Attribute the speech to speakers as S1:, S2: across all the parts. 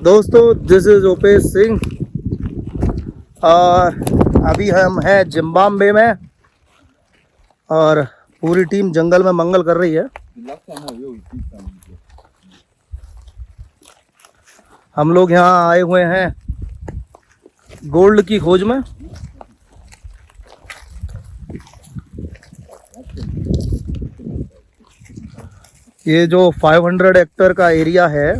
S1: दोस्तों this is ओपेश Singh और अभी हम हैं जिम्बाब्वे में और पूरी टीम जंगल में मंगल कर रही है। हम लोग यहाँ आए हुए हैं गोल्ड की खोज में। ये जो 500 हेक्टेयर का एरिया है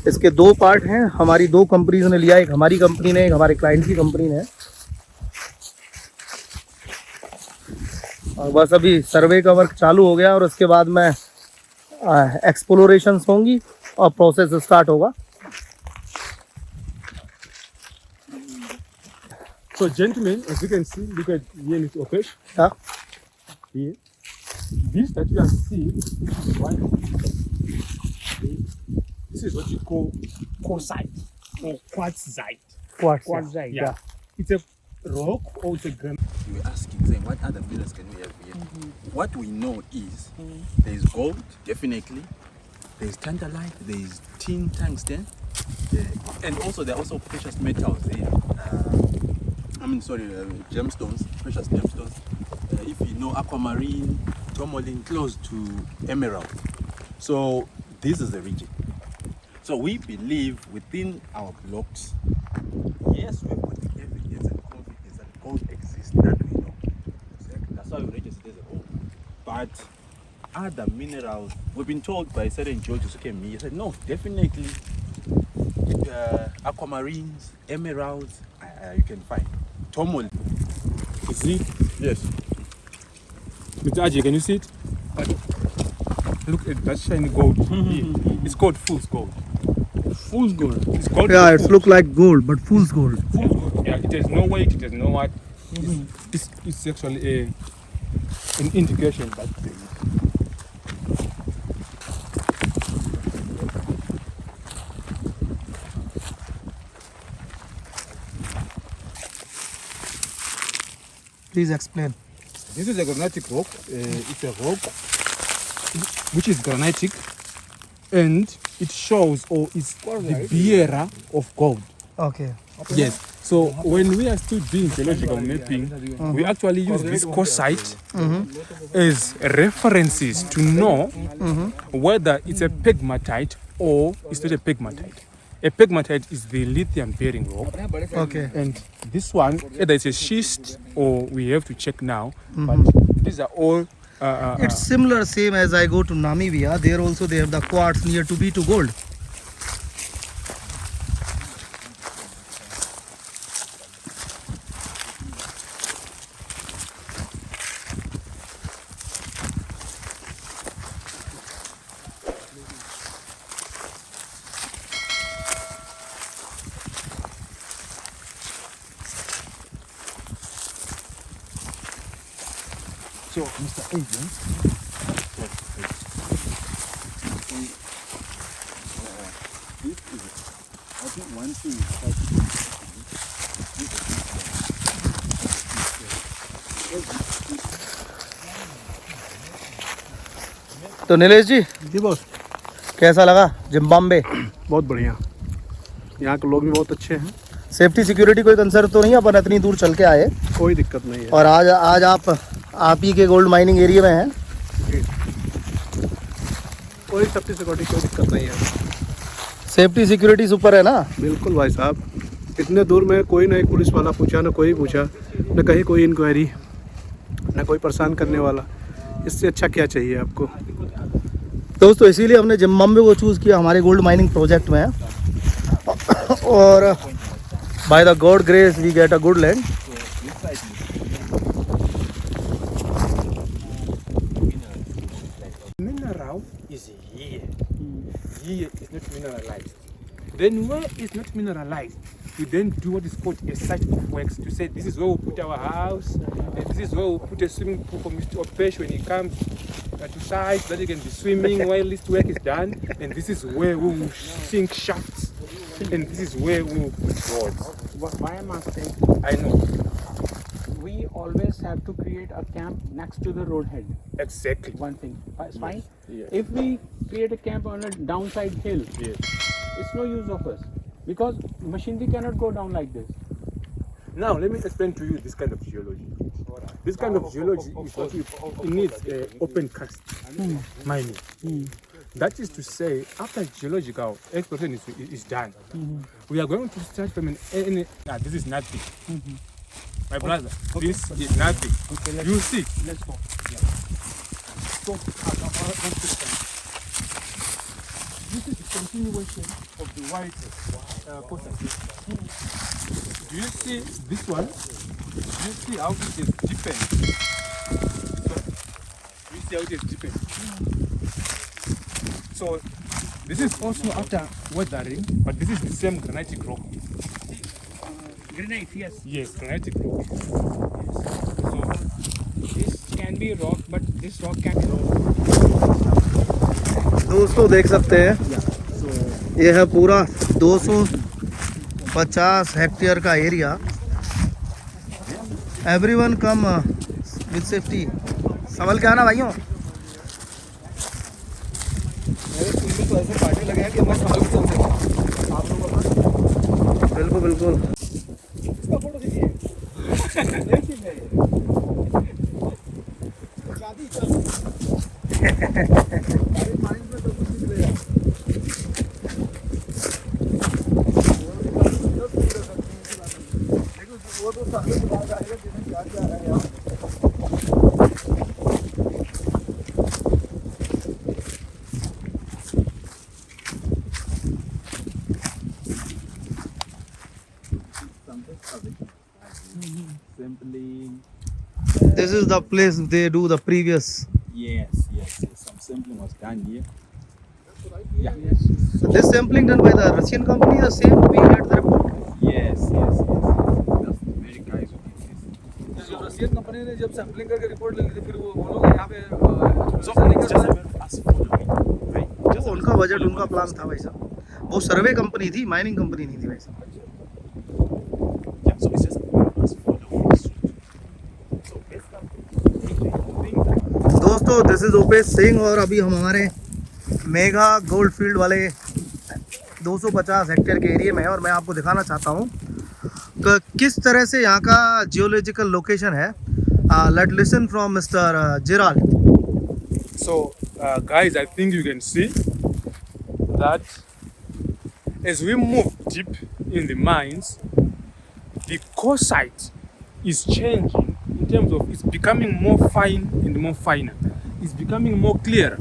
S1: इसके दो पार्ट हैं। हमारी दो कंपनीज ने लिया, एक हमारी कंपनी ने, एक हमारे क्लाइंट की कंपनी ने। और बस अभी सर्वे का वर्क चालू हो गया और उसके बाद में एक्सप्लोरेशंस होंगी और प्रोसेस स्टार्ट होगा।
S2: So gentlemen, as you can see, look at here is Opesh.
S1: Yeah.
S2: Here. This that you are seeing is what this is what you call quartzite or quartzite.
S1: Quartzite,
S2: Yeah. It's a rock or it's a granite.
S3: You were asking, saying, what other minerals can we have here? What we know is there is gold, definitely. There is tantalite, there is tin, tungsten, and also there are also precious metals here. Gemstones, precious gemstones. If you know aquamarine, tourmaline, close to emerald. So this is the region. So we believe within our blocks, yes, we've got evidence and confidence that gold exists, that we know. Exactly. That's why we registered as a gold. But other minerals, we've been told by certain 𝐎𝐩𝐞𝐬𝐡, he said, no, definitely aquamarines, emeralds, you can find. Tourmaline.
S2: You see?
S3: Yes.
S2: Mr. 𝐎𝐲𝐞𝐬𝐡, can you see it? Look at that shiny gold. Here. It's called fool's gold. Fool's gold. It's called
S1: yeah,
S2: fool's
S1: it's look like gold but fool's gold.
S2: Fool's gold. Yeah, it has no weight, it has no what. It's actually an indication that
S1: Please explain.
S2: this is a granitic rock. It's a rock which is granitic and it shows or is the bearer of gold.
S1: Okay.
S2: Yes. So when we are still doing geological mapping, we actually use this quartzite as references to know whether it's a pegmatite or it's not a pegmatite. A pegmatite is the lithium-bearing rock.
S1: Okay.
S2: And this one, either it's a schist or we have to check now. But these are all.
S1: It's similar same as I go to Namibia. There also they have the quartz near to be to gold.
S3: So, Mr. Agent, this is, I think one thing is
S1: तो नीलेश जी
S4: boss
S1: कैसा लगा Zimbabwe?
S4: बहुत बढ़िया, यहाँ के लोग भी बहुत अच्छे हैं।
S1: सेफ्टी सिक्योरिटी कोई कंसर्न तो नहीं? अपन इतनी दूर चल के आए,
S4: कोई दिक्कत नहीं है।
S1: और आज आप ही के गोल्ड माइनिंग एरिया में हैं।
S4: कोई सेफ्टी सिक्योरिटी कोई दिक्कत नहीं है।
S1: सेफ्टी सिक्योरिटी सुपर है ना?
S4: बिल्कुल भाई साहब, इतने दूर में कोई ना एक पुलिस वाला पूछा, ना कोई पूछा, ना कहीं कोई इंक्वायरी, ना कोई परेशान करने वाला। इससे अच्छा क्या चाहिए आपको?
S1: दोस्तों इसीलिए हमने जिम्बाब्वे को चूज़ किया हमारे गोल्ड माइनिंग प्रोजेक्ट में। और by the God grace we get a good land.
S2: Mineral is here. Here is not mineralized. Then where is not mineralized, we then do what is called a site of works to say this is where we put our house, and this is where we put a swimming pool for Mr. Opesh when he comes to site that he can be swimming while this work is done, and this is where we will sink shafts, and this is where we will put roads.
S5: Why I'm asking,
S2: I know.
S5: we always have to create a camp next to the road head.
S2: Exactly.
S5: One thing, it's fine.
S2: Yes.
S5: If we create a camp on a downside hill,
S2: Yes.
S5: it's no use of us because machinery cannot go down like this.
S2: Now let me explain to you this kind of geology. This kind of geology is what it needs open cast mining. That is to say, after geological exploration is done, we are going to start from this is nothing. My brother, this is nothing.
S5: Okay,
S2: You see,
S5: let's go.
S2: so, this is the continuation of the white process. Do you see this one? Do you see how it is deepened? Do you see how it is deepened? So this is also after weathering, but this is the same granitic rock.
S5: Granite, yes.
S2: Yes, granitic rock. So
S5: This can be rock, but this rock can be rock.
S1: दोस्तों देख सकते हैं ये है पूरा 250 hectare का area. Everyone come with safety. संभल के आना भाइयों.
S4: तो ऐसे पार्टी लगे हैं कि मैं समझ चल सकता आप लोगों का.
S1: बिल्कुल बिल्कुल.
S4: इसका फोटो दीजिए. शादी वो तो सारे के बाद आएगा जिन्हें क्या क्या है यार.
S3: Sampling.
S1: This is the place they do the previous.
S3: Yes. Some sampling was done here. Yeah.
S1: This sampling done by the Russian company, the same we had the report.
S3: Yes. That's the very guys who did this.
S4: जो Russian company ने जब sampling करके report ले ली थी फिर वो लोग यहाँ पे
S3: So it's just a very fast following, right? Just
S1: वो उनका बजट उनका प्लान था भाई साहब. वो सर्वे कंपनी थी, माइनिंग कंपनी नहीं थी भाई साहब.
S3: yeah, so it's just a very fast following suit. So basically,
S1: दोस्तों दिस इज ओपेश सिंह और अभी हम हमारे मेगा गोल्ड फील्ड वाले 250 हेक्टेयर के एरिया में है और मैं आपको दिखाना चाहता हूँ कि किस तरह से यहाँ का जियोलॉजिकल लोकेशन है. लेट लिसन फ्रॉम मिस्टर जिराल.
S2: So, guys, I think you can see that as we move deep in the mines, the 𝐻𝐸𝐧𝐠𝐡 is changing in terms of it's becoming more fine and more finer. It's becoming more clearer.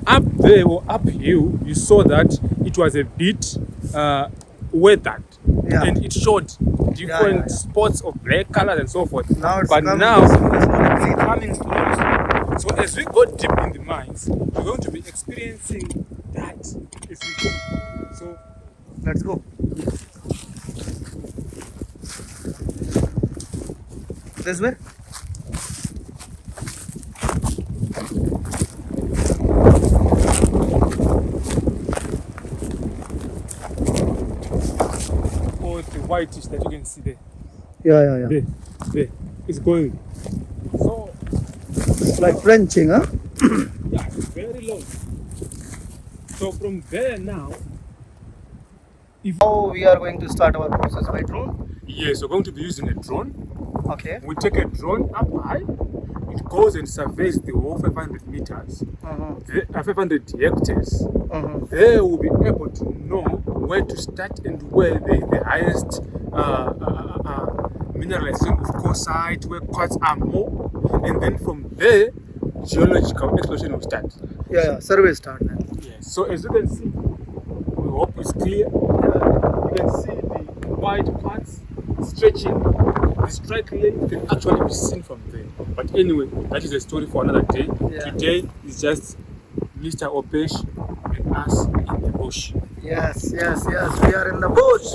S2: Up there or uphill, you saw that it was a bit weathered.
S1: Yeah.
S2: And it showed different
S1: yeah.
S2: spots of black colors and so forth.
S1: Now it's
S2: but
S1: becoming
S2: now
S1: slowly.
S2: it's coming slowly. So as we go deep in the mines, we're going to be experiencing that as we go. So
S1: Let's go. This way.
S2: oh, the whitish that you can see there.
S1: Yeah.
S2: There. It's going. So
S1: It's like Frenching, huh?
S2: yeah, it's very long. So from there now,
S1: Now we are going to start our process by drone.
S2: yes, we're going to be using a drone.
S1: Okay.
S2: We take a drone up high. It goes and surveys the whole 500 meters, 500 hectares. There we'll be able to know where to start and where the highest mineralization of 𝐻𝐸𝐴, where quartz are more, and then from there, geological exploration will start.
S1: Yeah. Survey start then.
S2: Yes. So as you can see, we hope it's clear. You can see the white parts stretching. The strike length can actually be seen from there. But anyway, that is a story for another day.
S1: Yeah.
S2: Today is just Mr. Opesh and us in the bush.
S1: Yes. We are in the bush.